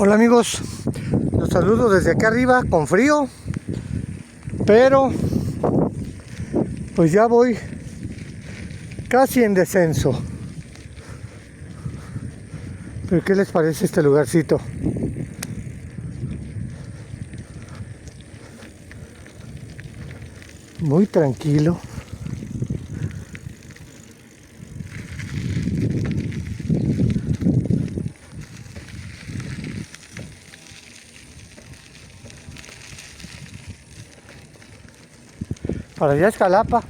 Hola amigos, los saludo desde acá arriba con frío, pero pues ya voy casi en descenso. Pero ¿qué les parece este lugarcito? Muy tranquilo. Para allá es Jalapa.